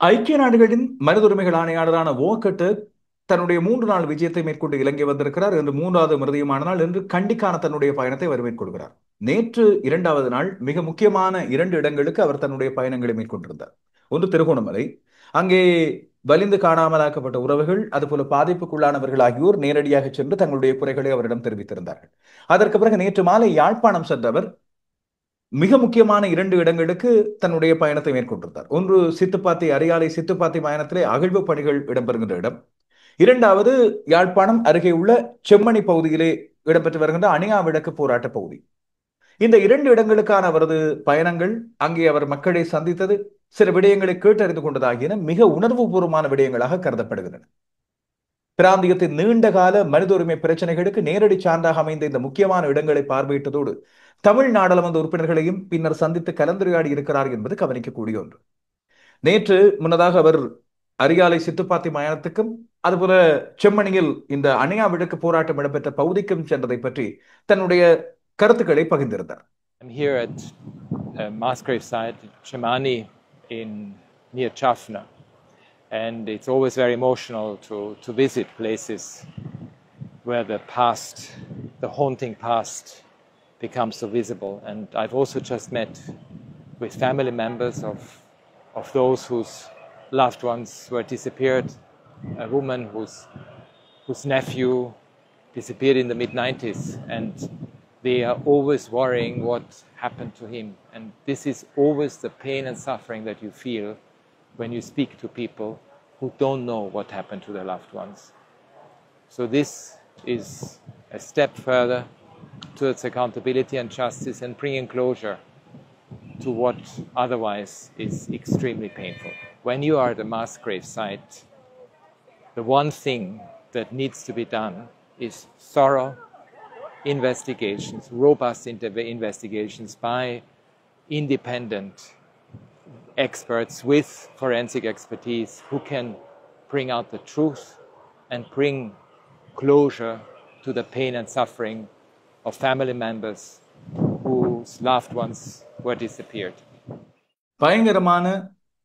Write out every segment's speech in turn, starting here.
ஐக்கிய நாடுகளின் மனித உரிமைகள் ஆணையாளரான வோகட்டு தன்னுடைய 3 நாள் விஜயத்தை மேற்கொண்டு இலங்கை வந்திருக்கிறார். இன்று 3வது மிருதியமான நாள். இன்று கண்டிக்கான தன்னுடைய பயணத்தை அவர் மேற்கொள்கிறார். நேற்று 2வது நாள் மிக முக்கியமான 2 இடங்களுக்கு அவர் தன்னுடைய பயணங்களை மேற்கொண்டிருந்தார். ஒன்று திருகோணமலை. அங்கே வலிந்து காணாமலாக்கப்பட்ட உறவுகள் அதுபோல பாதிப்புக்குள்ளானவர்கள் ஆகியோர் நேரடியாக சென்று தங்களுடைய குறைகளை அவரிடம் தெரிவித்திருந்தார்கள். அதற்கு பிறகு நேற்று மாலை யாழ்ப்பாணம் சென்றவர் மிக முக்கியமான 2 இடங்களுக்கு தன்னுடைய பயணத்தை மேற்கொண்டிருந்தார். ஒன்று சித்துப்பாத்தி அரியாலை சித்துப்பாத்தி பயணத்திலே அகழ்வு பணிகள் இடம்பெறுகின்ற இடம். இரண்டாவது யாழ்ப்பாணம் அருகே உள்ள செம்மணி பகுதியிலே இடம்பெற்று வருகின்ற அணியா விளக்கு போராட்ட பகுதி. இந்த 2 இடங்களுக்கான அவரது பயணங்கள், அங்கே அவர் மக்களை சந்தித்தது, சில விடயங்களை கேட்டறிந்து கொண்டதாகியன மிக உணர்வுபூர்வமான விடயங்களாக கருதப்படுகின்றன. பிராந்தியத்தின் நீண்டகால மனித உரிமை பிரச்சனைகளுக்கு நேரடி சான்றாக அமைந்த இந்த முக்கியமான இடங்களை பார்வையிட்டதோடு தமிழ் நாடாளுமன்ற உறுப்பினர்களையும் பின்னர் சந்தித்து கலந்துரையாடி இருக்கிறார் என்பது கவனிக்கக்கூடிய ஒன்று. நேற்று முன்னதாக அவர் அரியாலை சித்துப்பாத்தி மயானத்துக்கும் அதுபோல செம்மணியில் இந்த அணையா விளக்கு போராட்டம் இடம்பெற்ற பகுதிக்கும் சென்றதை பற்றி தன்னுடைய கருத்துக்களை பகிர்ந்திருந்தார். I'm here at mass grave site Chemani in near Jaffna, and it's always very emotional to visit places where the past, the haunting past, becomes so visible. And I've also just met with family members of those whose loved ones were disappeared, a woman whose nephew disappeared in the mid-90s, and they are always worrying what happened to him. And this is always the pain and suffering that you feel when you speak to people who don't know what happened to their loved ones. So this is a step further towards accountability and justice and bringing closure to what otherwise is extremely painful. When you are at a mass grave site, the one thing that needs to be done is thorough investigations, robust investigations by independent experts with forensic expertise who can bring out the truth and bring closure to the pain and suffering of family members whose loved ones were disappeared. பயங்கரமான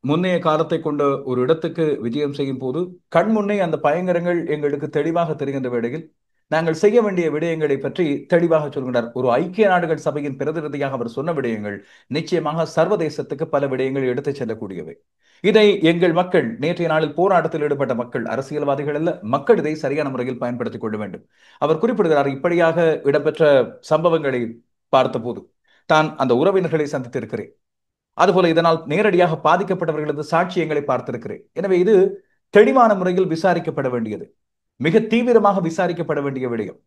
முன்னைய காலத்தை கொண்ட ஒரு இடத்துக்கு விஜயம் செய்யும் போது கண்முன்னே அந்த பயங்கரங்கள் எங்களுக்கு தெளிவாக தெரிகின்ற வேளையில் நாங்கள் செய்ய வேண்டிய விடயங்களை பற்றி தெளிவாக சொல்கிறார். ஒரு ஐக்கிய நாடுகள் சபையின் பிரதிநிதியாக அவர் சொன்ன விடயங்கள் நிச்சயமாக சர்வதேசத்துக்கு பல விடயங்களை எடுத்துச் செல்லக்கூடியவை. இதை எங்கள் மக்கள், நேற்றைய நாளில் போராட்டத்தில் ஈடுபட்ட மக்கள், அரசியல்வாதிகள் அல்ல, மக்கள் இதை சரியான முறையில் பயன்படுத்திக் கொள்ள வேண்டும். அவர் குறிப்பிடுகிறார், இப்படியாக இடம்பெற்ற சம்பவங்களை பார்த்தபோது தான் அந்த உறவினர்களை சந்தித்திருக்கிறேன், அதுபோல இதனால் நேரடியாக பாதிக்கப்பட்டவர்களது சாட்சியங்களை பார்த்திருக்கிறேன். எனவே இது தெளிவான முறையில் விசாரிக்கப்பட வேண்டியது, மிக தீவிரமாக விசாரிக்கப்பட வேண்டிய விடயம்.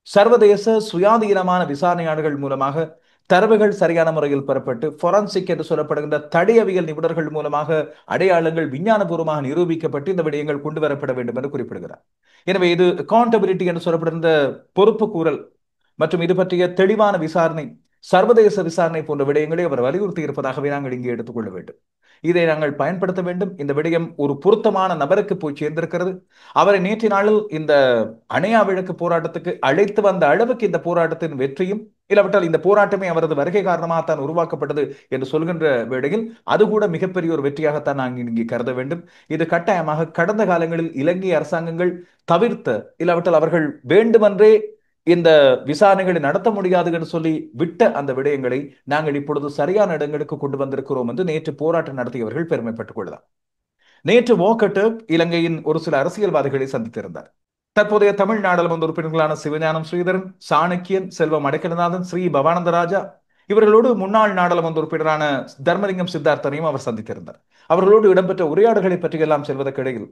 சர்வதேச சுயாதீனமான விசாரணையாளர்கள் மூலமாக தரவுகள் சரியான முறையில் பெறப்பட்டு ஃபொரன்சிக் என்று சொல்லப்படுகின்ற தடயவியல் நிபுணர்கள் மூலமாக அடையாளங்கள் விஞ்ஞானபூர்வமாக நிரூபிக்கப்பட்டு இந்த விடயங்கள் கொண்டு வரப்பட வேண்டும் என்று குறிப்பிடுகிறார். எனவே இது அக்கௌண்டபிலிட்டி என்று சொல்லப்படுகின்ற பொறுப்பு கூறல் மற்றும் இது பற்றிய தெளிவான விசாரணை, சர்வதேச விசாரணை போன்ற விடயங்களை அவர் வலியுறுத்தி இருப்பதாகவே நாங்கள் இங்கே எடுத்துக்கொள்ள வேண்டும். இதை நாங்கள் பயன்படுத்த வேண்டும். இந்த விடயம் ஒரு பொருத்தமான நபருக்கு போய் சேர்ந்திருக்கிறது. அவரை நேற்றைய நாளில் இந்த அணையா விளக்கு போராட்டத்துக்கு அழைத்து வந்த அளவுக்கு இந்த போராட்டத்தின் வெற்றியும், இல்லாவிட்டால் இந்த போராட்டமே அவரது வருகை காரணமாகத்தான் உருவாக்கப்பட்டது என்று சொல்கின்ற வேளையில் அது கூட மிகப்பெரிய ஒரு வெற்றியாகத்தான் நாங்கள் இங்கே கருத வேண்டும். இது கட்டாயமாக கடந்த காலங்களில் இலங்கை அரசாங்கங்கள் தவிர்த்த, இல்லாவிட்டால் அவர்கள் வேண்டுமென்றே இந்த விசாரணைகளை நடத்த முடியாது என்று சொல்லி விட்ட அந்த விடயங்களை நாங்கள் இப்பொழுது சரியான இடங்களுக்கு கொண்டு வந்திருக்கிறோம் என்று நேற்று போராட்டம் நடத்தியவர்கள் பெருமைப்பட்டுக் கொள்ளலாம். நேற்று வோகட்டு இலங்கையின் ஒரு சில அரசியல்வாதிகளை சந்தித்திருந்தார். தற்போதைய தமிழ் நாடாளுமன்ற உறுப்பினர்களான சிவஞானம் ஸ்ரீதரன், சாணக்கியன், செல்வம் அடைக்கலநாதன், ஸ்ரீ பவானந்தராஜா, இவர்களோடு முன்னாள் நாடாளுமன்ற உறுப்பினரான தர்மலிங்கம் சித்தார்த்தனையும் அவர் சந்தித்திருந்தார். அவர்களோடு இடம்பெற்ற உரையாடுகளை பற்றியெல்லாம் செல்வதற்கிடையில்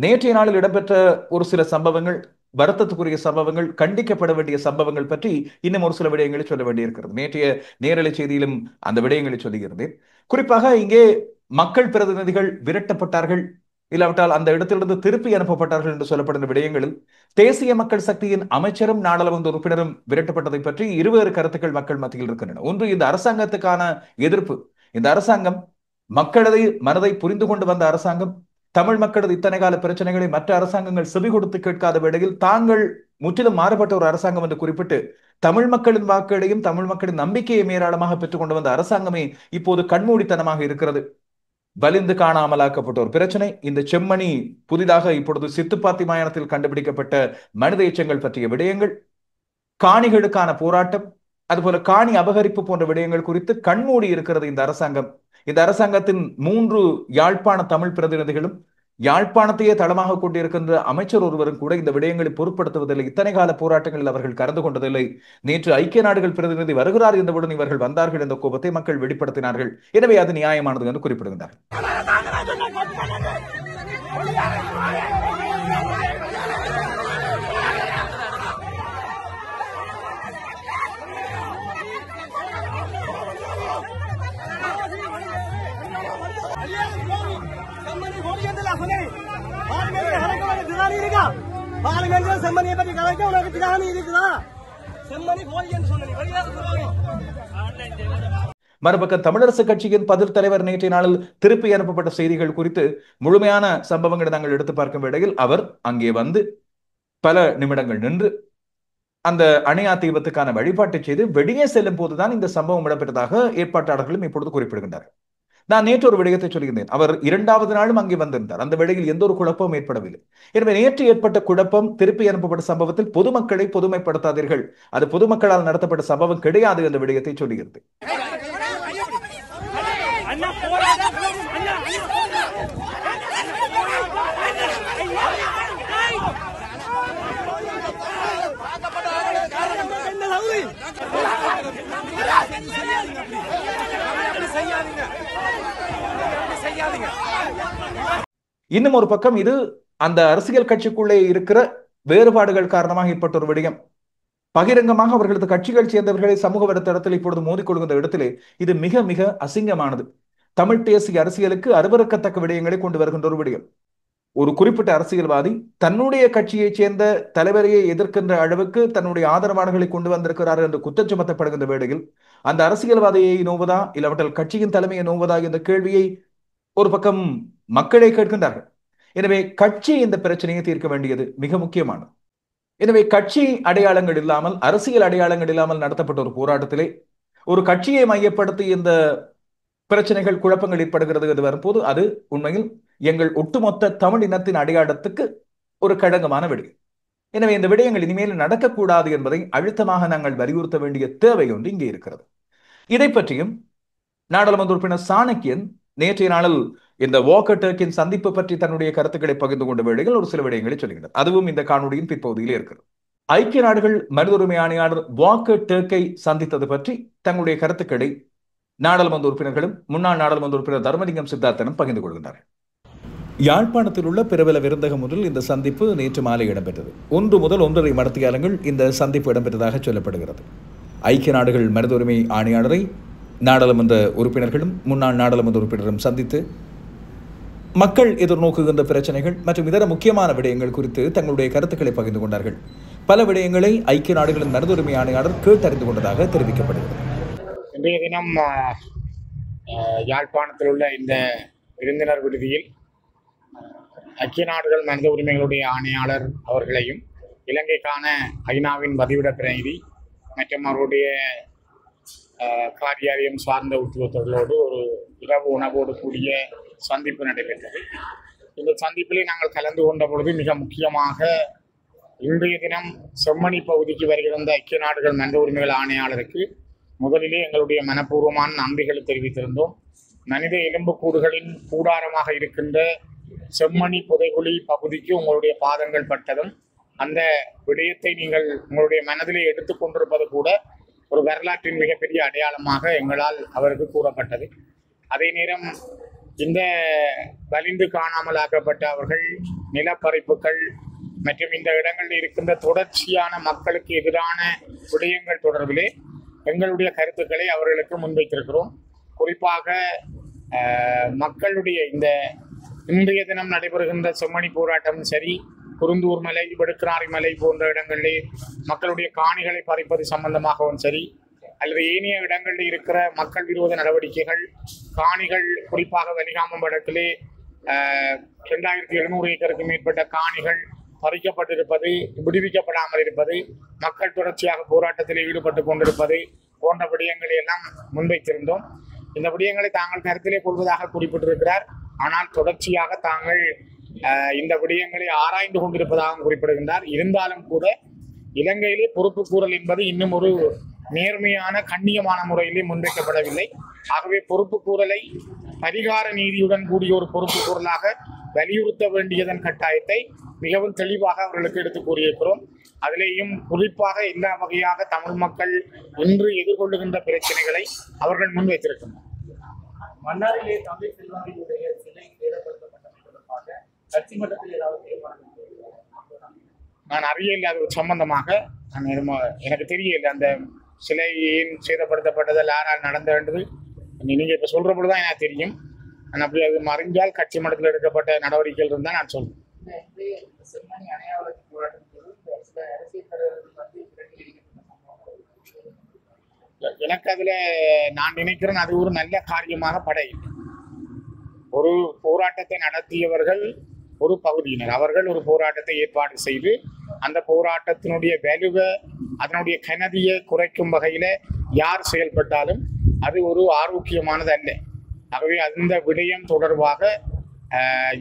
நேற்றைய நாளில் இடம்பெற்ற ஒரு சில சம்பவங்கள், வருத்தத்துக்குரிய சம்பவங்கள், கண்டிக்கப்பட வேண்டிய சம்பவங்கள் பற்றி இன்னும் ஒரு சில விடயங்களை சொல்ல வேண்டியிருக்கிறது. நேற்றைய நேரலை செய்தியிலும் அந்த விடயங்களை சொல்லுகிறேன். குறிப்பாக இங்கே மக்கள் பிரதிநிதிகள் விரட்டப்பட்டார்கள், இல்லாவிட்டால் அந்த இடத்திலிருந்து திருப்பி அனுப்பப்பட்டார்கள் என்று சொல்லப்படுகிற விடயங்களில் தேசிய மக்கள் சக்தியின் அமைச்சரும் நாடாளுமன்ற உறுப்பினரும் விரட்டப்பட்டதை பற்றி இருவேறு கருத்துக்கள் மக்கள் மத்தியில் இருக்கின்றன. ஒன்று, இந்த அரசாங்கத்துக்கான எதிர்ப்பு. இந்த அரசாங்கம் மக்களது மனதை புரிந்து கொண்டு வந்த அரசாங்கம். தமிழ் மக்களது இத்தனை கால பிரச்சனைகளை மற்ற அரசாங்கங்கள் செவி கொடுத்து கேட்காத வேளையில் தாங்கள் முற்றிலும் மாறுபட்ட ஒரு அரசாங்கம் என்று குறிப்பிட்டு தமிழ் மக்களின் வாக்குகளையும் தமிழ் மக்களின் நம்பிக்கையை ஏராளமாக பெற்றுக் கொண்டு வந்த அரசாங்கமே இப்போது கண்மூடித்தனமாக இருக்கிறது. வலிந்து காணாமலாக்கப்பட்ட ஒரு பிரச்சனை. இந்த செம்மணி புதிதாக இப்பொழுது சித்துப்பாத்தி மாகாணத்தில் கண்டுபிடிக்கப்பட்ட மனித எச்சங்கள் பற்றிய விடயங்கள், காணிகளுக்கான போராட்டம், அதுபோல காணி அபகரிப்பு போன்ற விடயங்கள் குறித்து கண்மூடி இருக்கிறது இந்த அரசாங்கம். இந்த அரசாங்கத்தின் 3 யாழ்ப்பாண தமிழ் பிரதிநிதிகளும் யாழ்ப்பாணத்தையே தளமாக கொண்டிருக்கின்ற அமைச்சர் ஒருவரும் கூட இந்த விடயங்களை பொருட்படுத்துவதில்லை. இத்தனை கால போராட்டங்களில் அவர்கள் கலந்து கொண்டதில்லை. நேற்று ஐக்கிய நாடுகள் பிரதிநிதி வருகிறார் என்றவுடன் இவர்கள் வந்தார்கள் என்ற கோபத்தை மக்கள் வெளிப்படுத்தினார்கள். எனவே அது நியாயமானது என்று குறிப்பிடுகின்றார். மறுபக்கம் தமிழரசு கட்சியின் பதில் தலைவர் நேற்றைய நாளில் திருப்பி அனுப்பப்பட்ட செய்திகள் குறித்து முழுமையான சம்பவங்களை நாங்கள் எடுத்து பார்க்கும் வேளையில் அவர் அங்கே வந்து பல நிமிடங்கள் நின்று அந்த அணையா தீபத்துக்கான வழிபாட்டை செய்து வெளியே செல்லும் போதுதான் இந்த சம்பவம் இடம்பெற்றதாக ஏற்பாட்டாளர்களும் இப்பொழுது குறிப்பிடுகின்றனர். நான் நேற்று ஒரு விடயத்தை சொல்லியிருந்தேன். அவர் 2வது நாளும் அங்கே வந்திருந்தார். அந்த வேளையில் எந்த ஒரு குழப்பமும் ஏற்படவில்லை. எனவே நேற்று ஏற்பட்ட குழப்பம், திருப்பி அனுப்பப்பட்ட சம்பவத்தில் பொதுமக்களை பொதுமைப்படுத்தாதீர்கள், அது பொதுமக்களால் நடத்தப்பட்ட சம்பவம் கிடையாது என்ற விடயத்தை சொல்லுகிறது. இன்னும் ஒரு பக்கம் இது அந்த அரசியல் கட்சிக்குள்ளே இருக்கிற வேறுபாடுகள் காரணமாக ஏற்பட்ட ஒரு விடயம். பகிரங்கமாக அவர்களது கட்சிகள் சேர்ந்தவர்களை சமூக வலைத்தளத்தில் இப்பொழுது மோதிக்கொள்கின்ற இடத்திலே இது மிக மிக அசிங்கமானது. தமிழ் தேசிய அரசியலுக்கு அருவருக்கத்தக்க விடயங்களை கொண்டு வருகின்ற ஒரு விடயம். ஒரு குறிப்பிட்ட அரசியல்வாதி தன்னுடைய கட்சியைச் சேர்ந்த தலைவரையை எதிர்க்கின்ற அளவுக்கு தன்னுடைய ஆதரவாளர்களை கொண்டு வந்திருக்கிறார் என்று குற்றம் சுமத்தப்படுகின்ற வேளையில் அந்த அரசியல்வாதியை நோவதா இல்லாவிட்டால் கட்சியின் தலைமையை நோவதா என்ற கேள்வியை ஒரு பக்கம் மக்களே கேட்கின்றார்கள். எனவே கட்சி இந்த பிரச்சனையை தீர்க்க வேண்டியது மிக முக்கியமானது. எனவே கட்சி அடையாளங்கள் இல்லாமல், அரசியல் அடையாளங்கள் இல்லாமல் நடத்தப்பட்ட ஒரு போராட்டத்திலே ஒரு கட்சியை மையப்படுத்தி இந்த பிரச்சனைகள், குழப்பங்கள் ஏற்படுகிறது என்று வரும்போது அது உண்மையில் எங்கள் ஒட்டுமொத்த தமிழ் இனத்தின் அடையாளத்துக்கு ஒரு களங்கமான விடயம். எனவே இந்த விடயங்கள் இனிமேல் நடக்கக்கூடாது என்பதை அழுத்தமாக நாங்கள் வலியுறுத்த வேண்டிய தேவை ஒன்று இங்கே இருக்கிறது. இதை பற்றியும் நாடாளுமன்ற உறுப்பினர் சாணக்கியன் நேற்றைய நாளில் இந்த வாக்கர் டர்க்கின் சந்திப்பு பற்றி தன்னுடைய கருத்துக்களை பகிர்ந்து கொண்ட வேளையில் ஒரு சில விடயங்களை சொல்லுகிறார். அதுவும் இந்த காணொலியின் பிற்பகுதியில் இருக்கிறது. ஐக்கிய நாடுகள் மனித உரிமை ஆணையாளர் வாக்கர் டர்க்கை சந்தித்தது பற்றி தங்களுடைய கருத்துக்களை நாடாளுமன்ற உறுப்பினர்களும் முன்னாள் நாடாளுமன்ற உறுப்பினர் தர்மலிங்கம் சித்தார்த்தனும் பகிர்ந்து கொள்கின்றனர். யாழ்ப்பாணத்தில் உள்ள பிரபல விருந்தகம் ஒன்றில் இந்த சந்திப்பு நேற்று மாலை இடம்பெற்றது. 1 முதல் 1.5 மணித்தியாலங்கள் இந்த சந்திப்பு இடம்பெற்றதாக சொல்லப்படுகிறது. ஐக்கிய நாடுகள் மனித உரிமை ஆணையாளரை நாடாளுமன்ற உறுப்பினர்களும் முன்னாள் நாடாளுமன்ற உறுப்பினரும் சந்தித்து மக்கள் எதிர்நோக்குகின்ற பிரச்சனைகள் மற்றும் இதர முக்கியமான விடயங்கள் குறித்து தங்களுடைய கருத்துக்களை பகிர்ந்து கொண்டார்கள். பல விடயங்களை ஐக்கிய நாடுகளின் மனித உரிமை ஆணையாளர் கேட்டறிந்து கொண்டதாக தெரிவிக்கப்படுகிறது. இன்றைய தினம் யாழ்ப்பாணத்தில் உள்ள இந்த விருந்தினர் விடுதியில் ஐக்கிய நாடுகள் மனித உரிமைகளுடைய ஆணையாளர் அவர்களையும் இலங்கைக்கான ஐநாவின் பதிவிட பிரதிநிதி மற்றும் அவருடைய காரியாலயம் சார்ந்த உத்தியோகத்தர்களோடு ஒரு இரவு உணவோடு கூடிய சந்திப்பு நடைபெற்றது. இந்த சந்திப்பிலே நாங்கள் கலந்து கொண்ட பொழுது மிக முக்கியமாக இன்றைய தினம் செம்மணி பகுதிக்கு வருகிற ஐக்கிய நாடுகள் மனித உரிமைகள் ஆணையாளருக்கு முதலிலே எங்களுடைய மனப்பூர்வமான நன்றிகளை தெரிவித்திருந்தோம். மனித எலும்புக்கூடுகளின் கூடாரமாக இருக்கின்ற செம்மணி புதைகுழி பகுதிக்கு உங்களுடைய பாதங்கள் பட்டதும் அந்த விடயத்தை நீங்கள் உங்களுடைய மனதிலே எடுத்துக்கொண்டிருப்பது கூட ஒரு வரலாற்றின் மிகப்பெரிய அடையாளமாக எங்களால் அவருக்கு கூறப்பட்டது. அதே நேரம் இந்த வலிந்து காணாமல் ஆக்கப்பட்ட அவர்கள் நிலப்பறிப்புகள் மற்றும் இந்த இடங்களில் இருக்கின்ற தொடர்ச்சியான மக்களுக்கு எதிரான விடயங்கள் தொடர்பிலே எங்களுடைய கருத்துக்களை அவர்களுக்கு முன்வைத்திருக்கிறோம். குறிப்பாக மக்களுடைய இந்த இன்றைய தினம் நடைபெறுகின்ற செம்மணி போராட்டமும் சரி, குருந்தூர் மலை, வெடுக்கனாரி மலை போன்ற இடங்களிலே மக்களுடைய காணிகளை பறிப்பது சம்பந்தமாகவும் சரி, அல்லது ஏனைய இடங்களில் இருக்கிற மக்கள் விரோத நடவடிக்கைகள், காணிகள் குறிப்பாக வலிகாமம் வடக்கிலே 2700 ஏக்கருக்கு மேற்பட்ட காணிகள் பறிக்கப்பட்டிருப்பது, விடுவிக்கப்படாமல் இருப்பது, மக்கள் தொடர்ச்சியாக போராட்டத்தில் ஈடுபட்டு கொண்டிருப்பது போன்ற விடயங்களை எல்லாம் முன்வைத்திருந்தோம். இந்த விடயங்களை தாங்கள் கருத்திலே கொள்வதாக குறிப்பிட்டிருக்கிறார். ஆனால் தொடர்ச்சியாக தாங்கள் இந்த விடயங்களை ஆராய்ந்து கொண்டிருப்பதாகவும் குறிப்பிடுகின்றார். இருந்தாலும் கூட இலங்கையிலே பொறுப்பு கூறல் என்பது இன்னும் ஒரு நேர்மையான கண்ணியமான முறையிலே முன்வைக்கப்படவில்லை. ஆகவே பொறுப்பு கூறலை பரிகார நீதியுடன் கூடிய ஒரு பொறுப்பு கூறலாக வலியுறுத்த வேண்டியதன் கட்டாயத்தை மிகவும் தெளிவாக அவர்களுக்கு எடுத்து கூறியிருக்கிறோம். அதிலேயும் குறிப்பாக எல்லா வகையாக தமிழ் மக்கள் இன்று எதிர்கொள்ளுகின்ற பிரச்சனைகளை அவர்கள் முன்வைத்திருக்கின்றனர். மன்னாரிலே தந்தை செல்வங்களுடைய சிலை சேதப்படுத்தப்பட்டது தொடர்பாக கட்சி மட்டத்தில் ஏதாவது தீர்மானம் நான் அறியல. அது சம்பந்தமாக எனக்கு தெரியல. அந்த சிலையின் சேதப்படுத்தப்பட்டதில் யாரால் நடந்தது நீங்க இப்ப சொல்ற பொழுதுதான் எனக்கு தெரியும். நான் அப்படி அது மறைஞ்சால் கட்சி மட்டத்தில் எடுக்கப்பட்ட நடவடிக்கைகள் இருந்தால் நான் சொல்றேன். எனக்கு அதுல நான் நினைக்கிறேன் அது ஒரு நல்ல காரியமாக படையில்லை. ஒரு போராட்டத்தை நடத்தியவர்கள் ஒரு பகுதியினர், அவர்கள் ஒரு போராட்டத்தை ஏற்பாடு செய்து அந்த போராட்டத்தினுடைய வேலுவை அதனுடைய கனதியை குறைக்கும் வகையில யார் செயல்பட்டாலும் அது ஒரு ஆரோக்கியமானது அல்ல. ஆகவே அந்த விடயம் தொடர்பாக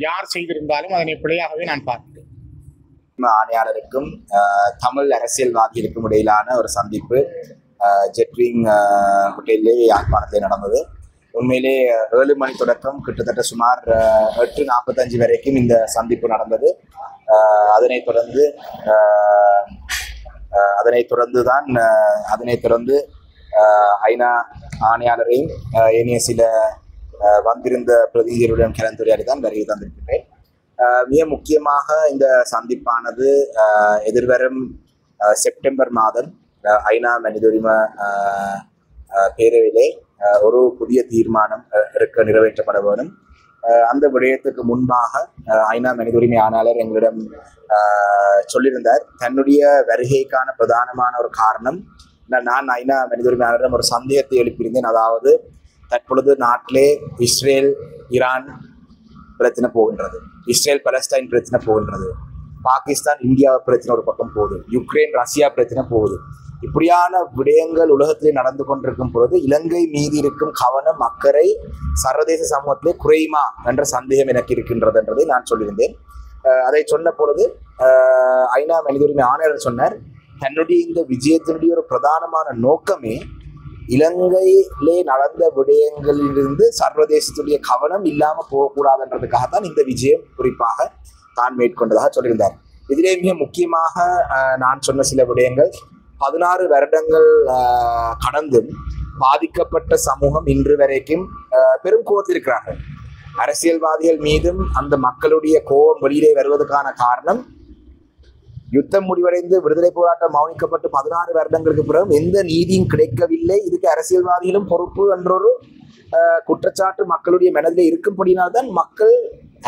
யார் செய்திருந்தாலும் அதனை பிழையாகவே நான் பார்க்கிறேன். ஆணையாளருக்கும் தமிழ் அரசியல்வாதிகளுக்கும் இடையிலான ஒரு சந்திப்பு ஜெட்விங் ஹோட்டலிலே யாழ்ப்பாணத்தில் நடந்தது. உண்மையிலே 7 மணி தொடக்கம் கிட்டத்தட்ட சுமார் 8:45 வரைக்கும் இந்த சந்திப்பு நடந்தது. அதனைத் தொடர்ந்து ஐநா ஆணையாளரையும் ஏனைய சில வந்திருந்த பிரதிநிதிகளுடன் கலந்துரையாடி தான் வருகை தந்திருக்கின்றேன். மிக முக்கியமாக இந்த சந்திப்பானது எதிர்வரும் செப்டம்பர் மாதம் ஐநா மனித உரிமை பேரவையிலே ஒரு புதிய தீர்மானம் நிறைவேற்றப்பட வேண்டும். அந்த விடயத்துக்கு முன்பாக ஐநா மனித உரிமை ஆணையாளர் எங்களிடம் சொல்லியிருந்தார். தன்னுடைய வருகைக்கான பிரதானமான ஒரு காரணம், நான் ஐநா மனித உரிமை ஆணையரிடம் ஒரு சந்தேகத்தை எழுப்பியிருந்தேன். அதாவது தற்பொழுது நாட்டிலே இஸ்ரேல் ஈரான் பிரச்சனை போகின்றது, இஸ்ரேல் பலஸ்டைன் பிரச்சனை போகின்றது, பாகிஸ்தான் இந்தியா பிரச்சனை ஒரு பக்கம் போகுது, யுக்ரைன் ரஷ்யா பிரச்சனை போகுது. இப்படியான விடயங்கள் உலகத்திலே நடந்து கொண்டிருக்கும் பொழுது இலங்கை மீது இருக்கும் கவனம் அக்கறை சர்வதேச சமூகத்திலே குறையுமா என்ற சந்தேகம் எனக்கு இருக்கின்றது என்றதை நான் சொல்லியிருந்தேன். அதை சொன்ன பொழுது ஐநா மனித உரிமை ஆணையர் சொன்னார், தன்னுடைய இந்த விஜயத்தினுடைய ஒரு பிரதானமான நோக்கமே இலங்கையிலே நடந்த விடயங்களிலிருந்து சர்வதேசத்துடைய கவனம் இல்லாமல் போகக்கூடாதுன்றதுக்காகத்தான் இந்த விஜயம் குறிப்பாக தான் மேற்கொண்டதாக சொல்லியிருந்தார். இதிலே மிக முக்கியமாக நான் சொன்ன சில விடயங்கள், 16 வருடங்கள் கடந்தும் பாதிக்கப்பட்ட சமூகம் இன்று வரைக்கும் பெரும் கோபத்தில் இருக்கிறார்கள். அரசியல்வாதிகள் மீதும் அந்த மக்களுடைய கோபம் வெளியிலே வருவதற்கான காரணம், யுத்தம் முடிவடைந்து விடுதலை போராட்டம் மௌனிக்கப்பட்டு 16 வருடங்களுக்கு பிறகு எந்த நீதியும் கிடைக்கவில்லை, இதுக்கு அரசியல்வாதிகளும் பொறுப்பு என்றொரு குற்றச்சாட்டு மக்களுடைய மனதிலே இருக்கும்படினால்தான் மக்கள்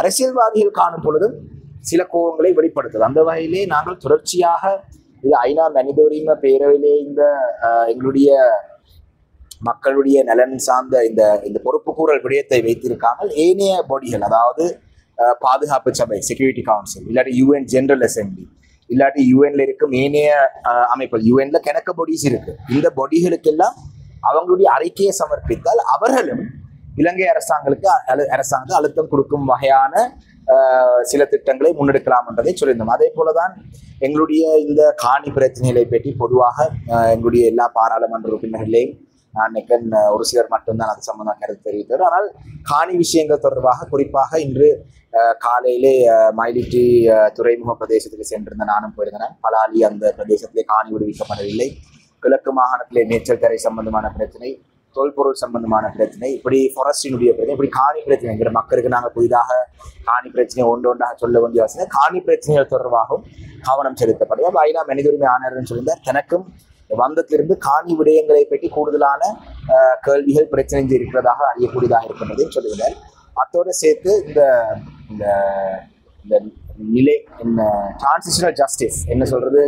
அரசியல்வாதிகள் காணும் பொழுதும் சில கோபங்களை வெளிப்படுத்துது. அந்த வகையிலே நாங்கள் தொடர்ச்சியாக இது ஐநா மனித உரிமை பேரவையிலே இந்த எங்களுடைய மக்களுடைய நலன் சார்ந்த இந்த பொறுப்பு கூறல் விடயத்தை வைத்திருக்காமல் ஏனைய பாடிகள், அதாவது பாதுகாப்பு சபை செக்யூரிட்டி கவுன்சில், இல்லாட்டி யூஎன் ஜெனரல் அசம்பிளி, இல்லாட்டி யூஎன்ல இருக்கும் ஏனைய அமைப்புகள், யூஎன்ல கணக்கு பாடிஸ் இருக்கு, இந்த பாடிகளுக்கெல்லாம் அவங்களுடைய அறிக்கையை சமர்ப்பித்தால் அவர்களும் இலங்கை அரசாங்கத்துக்கு அழுத்தம் கொடுக்கும் வகையான சில திட்டங்களை முன்னெடுக்கலாம் என்றதை சொல்லியிருந்தோம். அதே போலதான் எங்களுடைய இந்த காணி பிரச்சனைகளை பற்றி பொதுவாக எங்களுடைய எல்லா பாராளுமன்ற உறுப்பினர்களையும் நான் ஒரு சிலர் மட்டும்தான் அது சம்பந்தமாக கருத்து தெரிவித்தார். ஆனால் காணி விஷயங்கள் தொடர்பாக குறிப்பாக இன்று காலையிலே மயிலிட்டி துறைமுக பிரதேசத்துக்கு சென்றிருந்த நானும் போயிருந்தேன். பலாலி அந்த பிரதேசத்திலே காணி விடுவிக்கப்படவில்லை. கிழக்கு மாகாணத்திலே மேய்ச்சல் தரை சம்பந்தமான பிரச்சனை, தொல்பொருள் சம்பந்தமான பிரச்சனை, இப்படி ஃபாரஸ்டினுடைய பிரச்சனை, இப்படி காணி பிரச்சனை, எங்கிற மக்களுக்கு நாங்கள் புதிதாக காணி பிரச்சனை ஒன்றாக சொல்ல வேண்டிய அவசியம். காணி பிரச்சனைகள் தொடர்பாகவும் கவனம் செலுத்தப்படுது. ஐநா மனித உரிமை ஆணையர் சொல்லியிருந்தார், தனக்கும் வந்தத்திலிருந்து காணி விடயங்களை பற்றி கூடுதலான கேள்விகள் பிரச்சனை இருக்கிறதாக அறியக்கூடியதாக இருக்கின்றதையும் சொல்லுகிறார். அத்தோடு சேர்த்து இந்த நிலை டிரான்சிஷனல் ஜஸ்டிஸ் என்ன சொல்றது,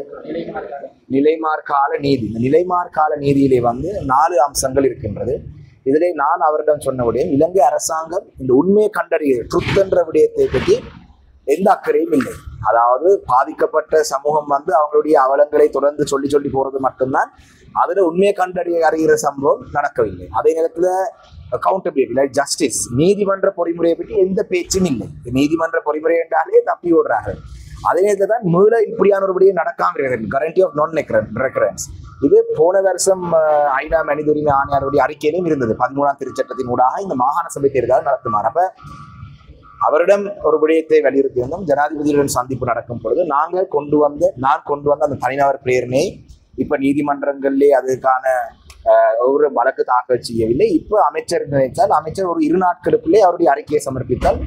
நிலைமாற்கால நீதி, இந்த நிலைமாற்கால நீதியிலே 4 அம்சங்கள் இருக்கின்றது. இதிலே நான் அவரிடம் சொன்ன விடயம், இலங்கை அரசாங்கம் இந்த உண்மையை கண்டறிய ட்ருத் என்ற விடயத்தை பற்றி எந்த அக்கறையும் இல்லை. அதாவது பாதிக்கப்பட்ட சமூகம் அவங்களுடைய அவலங்களை தொடர்ந்து சொல்லி போறது மட்டும்தான், அதுல உண்மையை கண்டறிகிற சம்பவம் நடக்கவில்லை. அதே நேரத்துல அக்கௌண்டபிலிட்டி லைக் ஜஸ்டிஸ், நீதிமன்ற பொறிமுறையை பற்றி எந்த பேச்சும் இல்லை. நீதிமன்ற பொறிமுறை என்றாலே தப்பி ஓடுறார்கள். அதே நேரத்தில் தான் மீள இப்படியான ஒரு படியே நடக்காம இருக்கிறது. கரண்டி ஆஃப் நான் ரெக்கரன்ஸ் இது போன வருஷம் ஐநா மனித உரிமை ஆணையாளருடைய அறிக்கையிலும் இருந்தது. 13ஆம் திருச்சட்டத்தின் ஊடாக இந்த மாகாண சபை தேர்தல் நடத்துமாறு. அப்ப அவரிடம் ஒரு விடயத்தை வலியுறுத்தி வந்தோம். ஜனாதிபதியுடன் சந்திப்பு நடக்கும் பொழுது நான் கொண்டு வந்த அந்த தனிநபர் பிரேரணை இப்ப நீதிமன்றங்களிலே அதுக்கான ஒரு வழக்கு தாக்கல் செய்யவில்லை. இப்ப அமைச்சர் நினைத்தால் அமைச்சர் ஒரு 2 நாட்களுக்குள்ளே அவருடைய அறிக்கையை சமர்ப்பித்தால்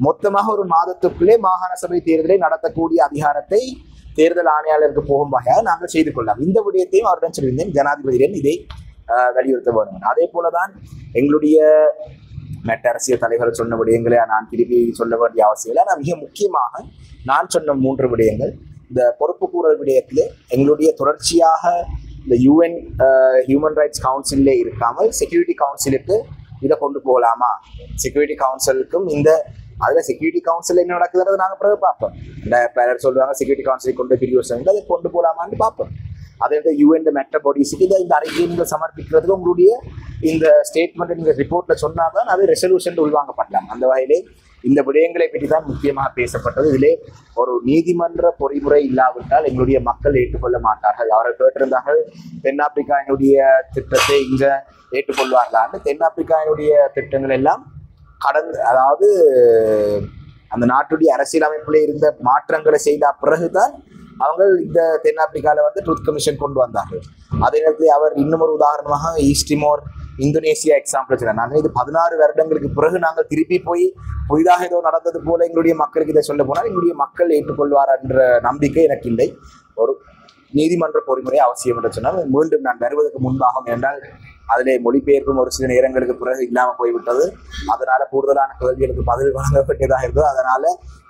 மொத்தமாக ஒரு மாதத்துக்குள்ளே மாகாண சபை தேர்தலை நடத்தக்கூடிய அதிகாரத்தை தேர்தல் ஆணையாளருக்கு போகும் வகையாக நாங்கள் செய்து கொள்ளலாம். இந்த விடயத்தையும் அவரிடம் சொல்லியிருந்தேன். ஜனாதிபதியுடன் இதை வலியுறுத்த வேண்டும். அதே போலதான் எங்களுடைய மற்ற அரசியல் தலைவர்கள் சொன்ன விடயங்களை நான் திருப்பி சொல்ல வேண்டிய அவசியம் இல்லை. ஆனால் மிக முக்கியமாக நான் சொன்ன 3 விடயங்கள், இந்த பொறுப்பு கூறல் விடயத்தில் எங்களுடைய தொடர்ச்சியாக இந்த UN ஹியூமன் ரைட்ஸ் கவுன்சிலே இருக்காமல் செக்யூரிட்டி கவுன்சிலுக்கு இதை கொண்டு போகலாமா, செக்யூரிட்டி கவுன்சிலுக்கும் அதில் செக்யூரிட்டி கவுன்சில் என்ன நடக்குதுன்றது நாங்கள் பிறகு பார்ப்போம். இந்த பேரர் சொல்லுவாங்க செக்யூரிட்டி கவுன்சிலை கொண்டு பிரிவு அதை கொண்டு போகலாமான்னு பார்ப்போம். அதே UN மற்ற பாடிஸுக்கு இந்த அறிக்கையை நீங்கள் சமர்ப்பிக்கிறதுக்கு உங்களுடைய இந்த ஸ்டேட்மெண்ட்டை நீங்கள் ரிப்போர்ட்டில் சொன்னால் தான் அது ரெசல்யூஷன் உள்வாங்கப்படலாம். அந்த வகையிலே இந்த விடயங்களை பற்றி தான் முக்கியமாக பேசப்பட்டது. இதிலே ஒரு நீதிமன்ற பொறிமுறை இல்லாவிட்டால் எங்களுடைய மக்கள் ஏற்றுக்கொள்ள மாட்டார்கள். அவர்கள் கேட்டிருந்தார்கள் தென்னாப்பிரிக்காவினுடைய திட்டத்தை இங்கே ஏற்றுக்கொள்வார்களான்னு. தென்னாப்பிரிக்காவினுடைய திட்டங்கள் எல்லாம் அதாவது அந்த நாட்டுடைய அரசியலமைப்பிலே இருந்த மாற்றங்களை செய்த பிறகுதான் அவங்க இந்த தென்னாப்பிரிக்காவில் ட்ரூத் கமிஷன் கொண்டு வந்தார்கள். அதே நேரத்தில் அவர் இன்னும் ஒரு உதாரணமாக ஈஸ்ட் டிமோர் இந்தோனேசியா எக்ஸாம்பிள் சொன்னார். நாங்கள் இது 16 வருடங்களுக்கு பிறகு நாங்கள் திருப்பி போய் புதிதாக ஏதோ நடந்தது போல எங்களுடைய மக்களுக்கு இதை சொல்ல போனால் எங்களுடைய மக்கள் ஏற்றுக்கொள்வார் என்ற நம்பிக்கை எனக்கு இல்லை. ஒரு நீதிமன்ற பொறிமுறை அவசியம் என்று சொன்னால் மீண்டும் நான் வருவதற்கு முன்பாகும் என்றால் அதிலே மொழிபெயர்ப்பும் ஒரு சில நேரங்களுக்கு பிறகு இல்லாமல் போய்விட்டது. அதனால கூடுதலான கேள்விகளுக்கு பதில் வழங்கப்பட்டதாக இருந்தது. அதனால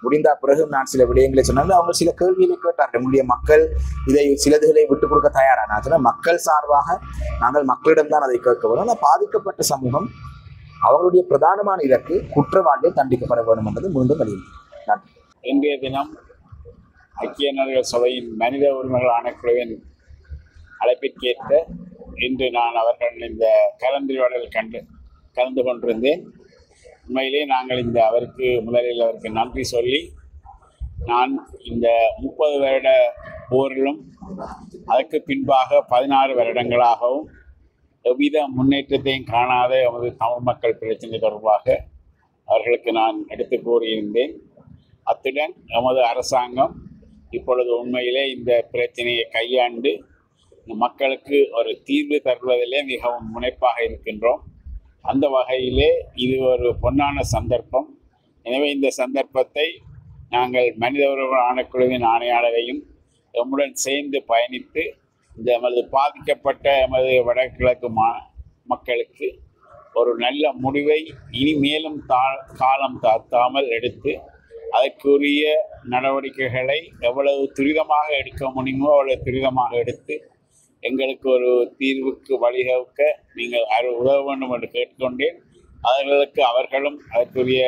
முடிந்த பிறகு நான் சில விடயங்களை சொன்னாலும் அவங்க சில கேள்விகளை கேட்டார்கள். நம்முடைய மக்கள் இதை சிலதுகளை விட்டுக் கொடுக்க தயாரான சொன்னால் மக்கள் சார்பாக நாங்கள் மக்களிடம்தான் அதை கேட்க வேண்டும். ஆனால் பாதிக்கப்பட்ட சமூகம் அவர்களுடைய பிரதானமான இலக்கு குற்றவாளிகள் தண்டிக்கப்பட வேண்டும் என்பது மீண்டும் வலியுறுத்தி நன்றி. இன்றைய தினம் ஐக்கிய நாடுகள் சபையின் மனித உரிமைகள் ஆணைக்குழுவின் அழைப்பிற்கேற்ற இன்று நான் அவர்கள் இந்த கலந்துரையாடல் கலந்து கொண்டிருந்தேன். உண்மையிலே நாங்கள் முதலில் அவருக்கு நன்றி சொல்லி, நான் இந்த 30 வருட போரிலும் அதற்கு பின்பாக 16 வருடங்களாகவும் எவ்வித முன்னேற்றத்தையும் காணாத எமது தமிழ் மக்கள் பிரச்சனை தொடர்பாக அவர்களுக்கு நான் எடுத்து கூறியிருந்தேன். அத்துடன் எமது அரசாங்கம் இப்பொழுது உண்மையிலே இந்த பிரச்சனையை கையாண்டு மக்களுக்கு ஒரு தீர்வு தருவதிலே மிகவும் முனைப்பாக இருக்கின்றோம். அந்த வகையிலே இது ஒரு பொன்னான சந்தர்ப்பம். எனவே இந்த சந்தர்ப்பத்தை நாங்கள் மனித உரிமைகள் ஆணைக்குழுவின் ஆணையாளரையும் எம்முடன் சேர்ந்து பயணித்து இந்த எமது பாதிக்கப்பட்ட எமது வடகிழக்கு மக்களுக்கு ஒரு நல்ல முடிவை இனி மேலும் காலம் தாழ்த்தாமல் எடுத்து அதற்குரிய நடவடிக்கைகளை எவ்வளவு துரிதமாக எடுக்க முடியுமோ அவ்வளவு துரிதமாக எடுத்து எங்களுக்கு ஒரு தீர்வுக்கு வழிவகுக்க நீங்கள் உதவ வேண்டும் என்று கேட்டுக்கொண்டேன். அவர்களும் அதற்குரிய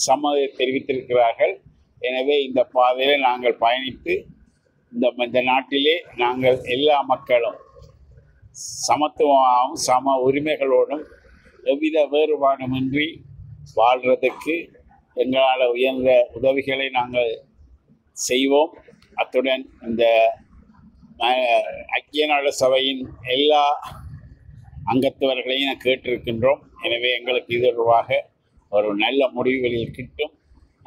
சம்மதத்தை தெரிவித்திருக்கிறார்கள். எனவே இந்த பாதையில் நாங்கள் பயணித்து இந்த நாட்டிலே நாங்கள் எல்லா மக்களும் சமத்துவமாகவும் சம உரிமைகளோடும் எவ்வித வேறுபாடுமின்றி வாழ்கிறதுக்கு எங்களால் உயர்ந்த உதவிகளை நாங்கள் செய்வோம். அத்துடன் இந்த ஐக்கிய நாடு சபையின் எல்லா அங்கத்தவர்களையும் கேட்டிருக்கின்றோம். எனவே எங்களுக்கு இது தொடர்பாக ஒரு நல்ல முடிவுகளில் கிட்டும்.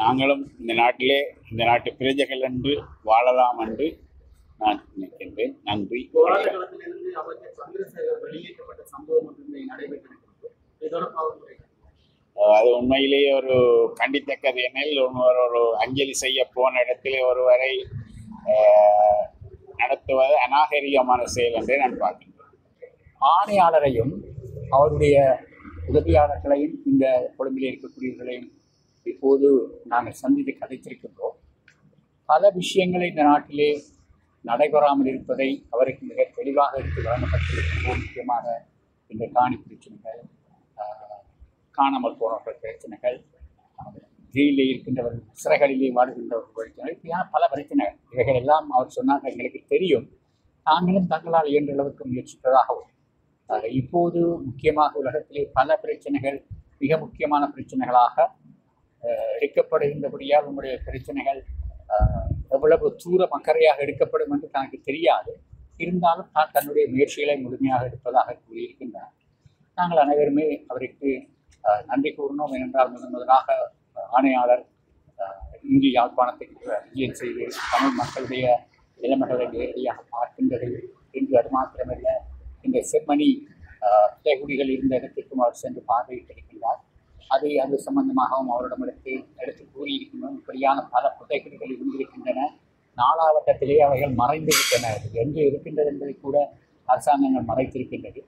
நாங்களும் இந்த நாட்டு பிரஜைகள் என்று வாழலாம் என்று நான் நினைக்கின்றேன். நன்றி. அது உண்மையிலேயே ஒரு கண்டித்தக்கது. எனில் ஒரு அஞ்சலி செய்ய போன இடத்திலே ஒருவரை நடத்துவது அநாகரிகமான செயல் என்றே நான் பார்க்கின்றேன். ஆணையாளரையும் அவருடைய உதவியாளர்களையும் இந்த கொழும்பில் இருக்கக்கூடியவர்களையும் இப்போது நாங்கள் சந்தித்து கதைத்திருக்கின்றோம். பல விஷயங்களை இந்த நாட்டிலே நடைபெறாமல் இருப்பதை அவருக்கு மிக தெளிவாக எடுத்து வழங்கப்பட்டிருக்கின்றோம். முக்கியமாக இந்த காணி பிரச்சனைகள், காணாமல் போனவர்கள் பிரச்சனைகள், ஜெயிலில் இருக்கின்றவர்கள், சிறைகளிலே வாழ்கின்றவர்கள் பிரச்சனைகள், இப்படியான பல பிரச்சனைகள். இவைகள் எல்லாம் அவர் சொன்னாங்க எங்களுக்கு தெரியும். நாங்களும் தங்களால் இயன்ற அளவுக்கு முயற்சித்ததாகவும் இப்போது முக்கியமாக உலகத்திலே பல பிரச்சனைகள் மிக முக்கியமான பிரச்சனைகளாக எடுக்கப்படுகின்றபடியால் உங்களுடைய பிரச்சனைகள் எவ்வளவு தூரம் அக்கறையாக எடுக்கப்படும் என்று தனக்கு தெரியாது. இருந்தாலும் தான் தன்னுடைய முயற்சிகளை முழுமையாக எடுப்பதாக கூறியிருக்கின்றார். நாங்கள் அனைவருமே அவருக்கு நன்றி கூறினோம். ஏனென்றால் முதலாக ஆணையாளர் இங்கு யாழ்ப்பாணத்துக்கு விஜயம் செய்து தமிழ் மக்களுடைய நிலைமைகளை நேரடியாக பார்க்கின்றது என்று அது மாத்திரமல்ல, இந்த செம்மணி புதைகுடிகள் இருந்த இடத்திற்கும் அவர் சென்று பார்வையிட்டிருக்கின்றார். அது சம்பந்தமாகவும் அவரிடம் எடுத்து கூறியிருக்கின்றோம். இப்படியான பல புதைகுடிகள் இருந்திருக்கின்றன. நாளாவட்டத்திலே அவைகள் மறைந்திருக்கின்றன. எங்கே இருக்கின்றது என்பதை கூட அரசாங்கங்கள் மறைத்திருக்கின்றது.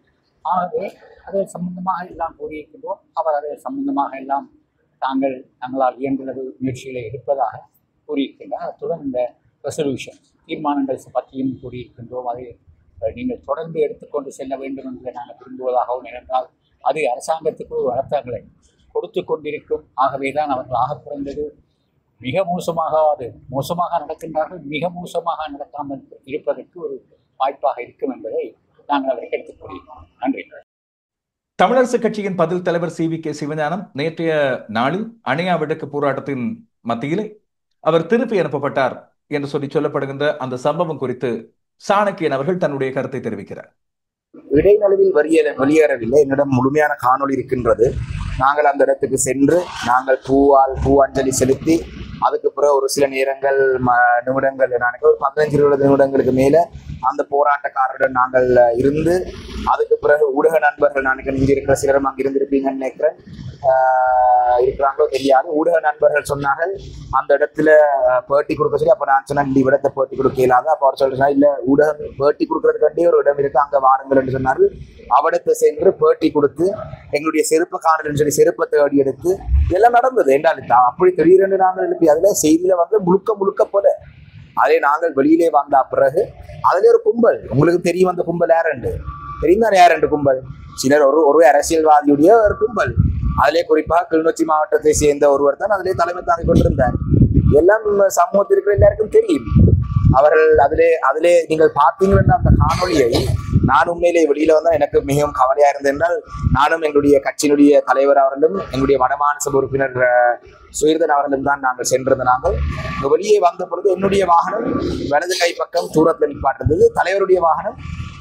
ஆகவே அதை சம்பந்தமாக எல்லாம் கூறியிருக்கின்றோம். அவர் அதை சம்பந்தமாக எல்லாம் தங்களால் இயன்றளவு முயற்சிகளை எடுப்பதாக கூறியிருக்கின்றார். அத்துடன் இந்த ரெசல்யூஷன் தீர்மானங்கள் பற்றியும் கூறியிருக்கின்றோம். அதை நீங்கள் தொடர்ந்து எடுத்துக்கொண்டு செல்ல வேண்டும் என்று நாங்கள் விரும்புவதாகவும், ஏனென்றால் அது அரசாங்கத்துக்கு ஒரு அர்த்தங்களை கொடுத்து கொண்டிருக்கும். ஆகவே தான் அவர்கள் ஆக குறைந்தது மிக மோசமாக நடக்கின்றார்கள். மிக மோசமாக நடக்காமல் இருப்பதற்கு ஒரு வாய்ப்பாக இருக்கும் என்பதை நாங்கள் அவருக்கு எடுத்துக் கூறியிருக்கிறோம். நன்றி. தமிழரசு கட்சியின் பதில் தலைவர் CVK சிவஞானம் நேற்றைய நாளில் அணையா விளக்கு போராட்டத்தின் மத்தியிலே அவர் திருப்பி அனுப்பப்பட்டார் என்று சொல்லப்படுகின்ற அந்த சம்பவம் குறித்து சாணக்கியன் அவர்கள் தன்னுடைய கருத்தை தெரிவிக்கிறார். இடைநடுவில் வெளியேறவில்லை. என்னிடம் முழுமையான காணொளி இருக்கின்றது. நாங்கள் அந்த இடத்துக்கு சென்று நாங்கள் பூ அஞ்சலி செலுத்தி அதுக்கு பிறகு ஒரு சில நிமிடங்கள் ஒரு 15-20 நிமிடங்களுக்கு மேல அந்த போராட்டக்காரருடன் நாங்கள் இருந்து அதுக்கு பிறகு ஊடக நண்பர்கள் இங்க இருக்கிற சிலரும் அங்கே இருந்திருப்பீங்கன்னு நினைக்கிறேன், இருக்கிறாங்களோ தெரியாது. ஊடக நண்பர்கள் சொன்னார்கள் அந்த இடத்துல பேட்டி கொடுக்க சொல்லி. அப்ப நான் சொன்னேன் இந்த இடத்தை பேட்டி கொடுக்க இயலாத. அப்ப அவர் சொல்றா இல்ல ஊடகம் பேட்டி கொடுக்கறதுக்காண்டி ஒரு இடம் இருக்கு, அங்க வாருங்கள் என்று சொன்னார்கள். அவடத்தை சென்று பேட்டி கொடுத்து எங்களுடைய செருப்பை காணலன்னு சொல்லி செருப்பை தேடி எடுத்து இதெல்லாம் நடந்தது. என்றால் அப்படி திடீரென்று நாங்கள் எழுப்பி அதுல செய்தியில முழுக்க போல அதே நாங்கள் வெளியிலே வந்த பிறகு அதுல ஒரு கும்பல், உங்களுக்கு தெரியும் அந்த கும்பல் யாருண்டு தெரியும், யாருண்டு கும்பல் சிலர் ஒரு அரசியல்வாதியுடைய ஒரு கும்பல். அதிலே குறிப்பாக கிளிநொச்சி மாவட்டத்தை சேர்ந்த ஒருவர் தான் அதிலே தலைமை தாங்கிக் கொண்டிருந்தார். எல்லாம் சமூகத்தில் இருக்கிற எல்லாருக்கும் தெரியும். அவர்கள் அதிலே நீங்கள் பார்த்தீங்கன்னா அந்த காணொலியை நான் உண்மையிலே வெளியில வந்தால் எனக்கு மிகவும் கவலையா இருந்தது. என்றால் நானும் எங்களுடைய கட்சியினுடைய தலைவர் அவர்களும் எங்களுடைய வடமாநில உறுப்பினர் சுயர்தன் அவர்களும் தான் நாங்கள் சென்றிருந்த. நாங்கள் வெளியே வந்த பொழுது என்னுடைய வாகனம் வலது கை பக்கம் தூரத்தில் நிற்பாட்டிருந்தது, தலைவருடைய வாகனம்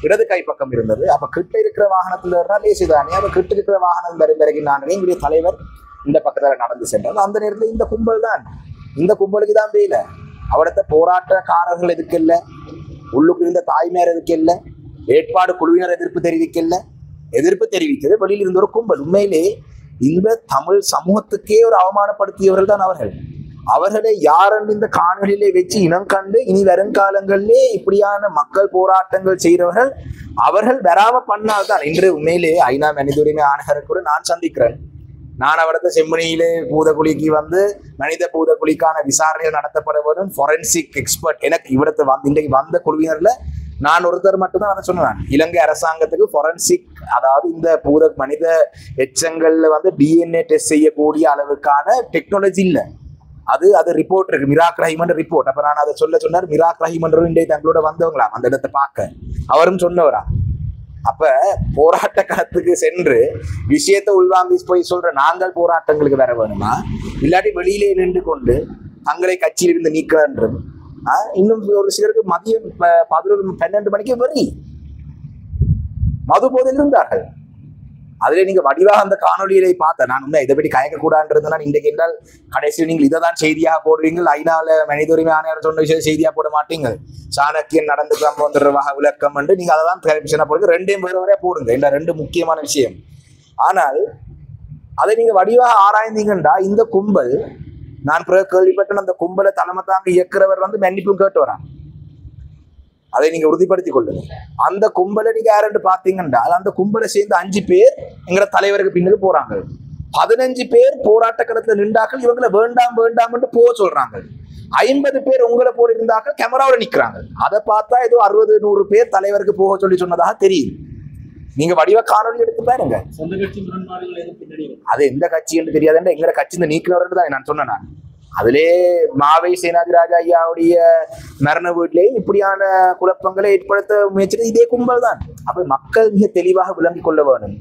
இடது கை பக்கம் இருந்தது. அப்ப கிட்ட இருக்கிற வாகனத்துல லேசிதானே அப்ப கிட்ட இருக்கிற வாகனம் வரைக்கும் நான் எங்களுடைய தலைவர் இந்த பக்கத்துல நடந்து சென்றார். அந்த நேரத்தில் இந்த கும்பல் தான், இந்த கும்பலுக்கு தான் வேலை. அவடத்த போராட்டக்காரர்கள் எதுக்கு இல்லை, உள்ளுக்கு இருந்த தாய்மையார் எதுக்கு இல்லை, ஏற்பாடு குழுவினர் எதிர்ப்பு தெரிவித்தது வெளியில் இருந்த ஒரு கும்பல். உண்மையிலே இந்த தமிழ் சமூகத்துக்கே ஒரு அவமானப்படுத்தியவர்கள் தான் அவர்களை யாரென்று இந்த காணொலியிலே வச்சு இனம் கண்டு இனி வருங்காலங்களிலே இப்படியான மக்கள் போராட்டங்கள் செய்கிறவர்கள் அவர்கள் வராம பண்ணால்தான். இன்று உண்மையிலே ஐநா மனித உரிமை ஆணையரை கூட நான் சந்திக்கிறேன். நான் அவரது செம்மணியிலே பூதக்குழிக்கு மனித பூதக்குழிக்கான விசாரணைகள் நடத்தப்பட வேண்டும். ஃபொரென்சிக் எக்ஸ்பர்ட் எனக்கு இவரத்தை இன்றைக்கு வந்த குழுவினர்ல நான் ஒருத்தர் மட்டும்தான் அதை சொன்னேன். இலங்கை அரசாங்கத்துக்கு ஃபொரென்சிக், அதாவது இந்த மனித எச்சங்கள்ல DNA டெஸ்ட் செய்யக்கூடிய அளவுக்கான டெக்னாலஜி இல்லை. அது ரிப்போர்ட் இருக்கு, மிராக் ரஹீமன் ரிப்போர்ட். அப்ப நான் அதை சொன்னார். மிராக் ரஹீமன் இன்றைக்கு தங்களோட வந்தவங்களாம் அந்த இடத்தை பார்க்க, அவரும் சொன்னவரா. அப்ப போராட்ட களத்துக்கு சென்று விஷயத்தை உள்வாங்கி போய் சொல்ற நாங்கள் போராட்டங்களுக்கு வர வேணுமா, இல்லாட்டி வெளியிலே நின்று கொண்டு தங்களை கட்சியிலிருந்து நீக்க. இன்னும் ஒரு சிலருக்கு மதியம் 11-12 மணிக்கு வரி மது போதையில் இருந்தார்கள். அதுல நீங்க வடிவாக அந்த காணொலியை பார்த்த நான் இதை பற்றி கயக்கக்கூடாதுன்றதுனா இன்றைக்கு என்றால் கடைசியில் நீங்கள் இதை தான் செய்தியாக போடுவீங்க. ஐநால மனித உரிமை ஆணையர் சொன்ன விஷயம் செய்தியா போட மாட்டீங்க. சாணக்கியன் நடந்து வந்துடுறவாக விளக்கம் என்று நீங்க அதை தான் டெலிவிஷனா போடுங்க. ரெண்டையும் வேற போடுங்க. இந்த ரெண்டு முக்கியமான விஷயம். ஆனால் அதை நீங்க வடிவாக ஆராய்ந்தீங்கண்டா இந்த கும்பல், நான் பிறகு கேள்விப்பட்டேன் அந்த கும்பலை தலைமை தாங்க இயக்குறவர் மன்னிப்பும் கேட்டு வரான். அதை நீங்க உறுதிப்படுத்திக் கொள்ளுங்க. அந்த கும்பலை நீங்க யாருன்னு பாத்தீங்கன்னா அந்த கும்பலை சேர்ந்து 5 பேர் எங்கிற தலைவருக்கு பின்னுக்கு போறாங்க. 15 பேர் போராட்ட களத்துல நின்றாக்கள் இவங்களை வேண்டாம் போக சொல்றாங்க. 50 பேர் உங்களை போல இருந்தாக்கள் கேமராவோட நிக்கிறாங்க. அதை பார்த்தா ஏதோ 60-100 பேர் தலைவருக்கு போக சொன்னதாக தெரியும். நீங்க வடிவ காணொலி எடுத்து பாருங்க. அது எந்த கட்சி என்று தெரியாதுன்ற எங்க கட்சி இந்த நீக்கினவர் தான் நான் சொன்னேன். அதிலே மாவை சேனாதிராஜா ஐயாவுடைய மரண வீட்டிலேயும் இப்படியான குழப்பங்களை ஏற்படுத்த முயற்சித்தது இதே கும்பல் தான். அப்ப மக்கள் மிக தெளிவாக விளங்கிக் கொள்ள வேணும்.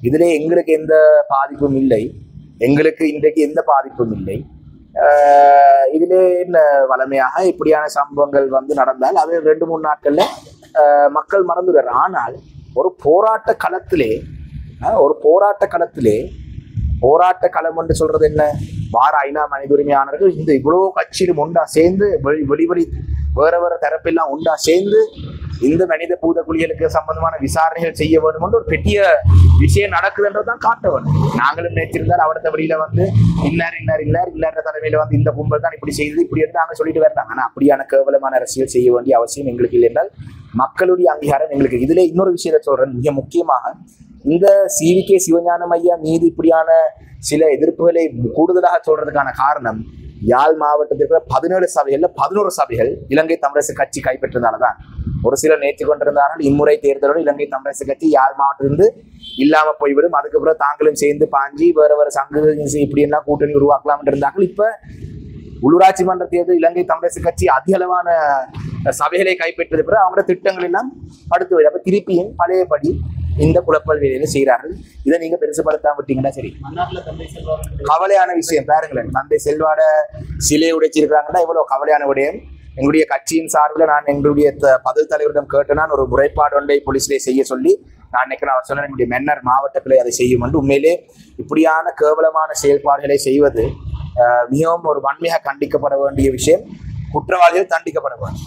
இதிலே எங்களுக்கு எந்த பாதிப்பும் இல்லை, எங்களுக்கு இன்றைக்கு எந்த பாதிப்பும் இல்லை. இதிலே என்ன வளமையாக இப்படியான சம்பவங்கள் வந்து நடந்தால் அது 2-3 நாட்கள்ல மக்கள் மறந்துடுறார். ஆனால் ஒரு போராட்ட களம் என்று சொல்றது என்ன? வார ஐநா மனித உரிமையாளர்கள் இந்த இவ்வளவு கட்சியிலும் ஒன்றா சேர்ந்து வெளி வேற தரப்பெல்லாம் ஒன்றா சேர்ந்து இந்த மனித பூத குழிகளுக்கு சம்பந்தமான விசாரணைகள் செய்ய வேண்டும் என்று ஒரு பெரிய விஷயம் நடக்குதுன்றதான் காட்ட வேண்டும். நாங்களும் நினைச்சிருந்தால் அவரது வழியில வந்து இன்னார் தலைமையில வந்து இந்த கும்பல் தான் இப்படி செய்தது இப்படி என்று நாங்கள் சொல்லிட்டு வர்றாங்க. ஆனா அப்படியான கேவலமான அரசியல் செய்ய வேண்டிய அவசியம் எங்களுக்கு இல்லை என்றால் மக்களுடைய அங்கீகாரம் எங்களுக்கு. இதுல இன்னொரு விஷயத்தை சொல்றேன். மிக முக்கியமாக இந்த CVK சிவஞானம் ஐயா மீது இப்படியான சில எதிர்ப்புகளை கூடுதலாக சொல்றதுக்கான காரணம், யாழ் மாவட்டத்தில் 17 சபைகள்ல 11 சபைகள் இலங்கை தமிழரசு கட்சி கைப்பற்றதாலதான். ஒரு சிலர் நேற்று கொண்டிருந்தார்கள் இம்முறை தேர்தலோடு இலங்கை தமிழரசு கட்சி யாழ் மாவட்டத்திலிருந்து இல்லாம போய்விடும், அதுக்கப்புறம் தாங்களும் சேர்ந்து பாஞ்சி வேற சங்கு இப்படி எல்லாம் கூட்டணி உருவாக்கலாம் இருந்தார்கள். இப்ப உள்ளூராட்சி மன்ற தேர்தல் இலங்கை தமிழரசு கட்சி அதிக அளவான சபைகளை கைப்பற்றது பிறகு அவங்களோட திட்டங்கள் எல்லாம் படுத்து வைடு. அப்ப திருப்பியும் பழையபடி இந்த குழப்பல் வேலையில செய்கிறார்கள். இதை நீங்க பெருசுபடுத்தாம விட்டீங்கன்னா சரி. கவலையான விஷயம் பாருங்களேன். தந்தை செல்வாட சிலையை உடைச்சிருக்கிறாங்கன்னா இவ்வளவு கவலையான விடயம். எங்களுடைய கட்சியின் சார்பில் நான் எங்களுடைய பதில் தலைவரிடம் கேட்டு நான் ஒரு முறைப்பாடு ஒன்றை போலீஸ்லேயே செய்ய சொல்லி நான் நினைக்கிறேன். அவர் சொன்ன என்னுடைய மன்னர் மாவட்டத்திலே அதை செய்யும் என்று. உண்மையிலே இப்படியான கேவலமான செயல்பாடுகளை செய்வது மிகவும் ஒரு வன்மையாக கண்டிக்கப்பட வேண்டிய விஷயம். குற்றவாளிகள் தண்டிக்கப்பட வேண்டும்.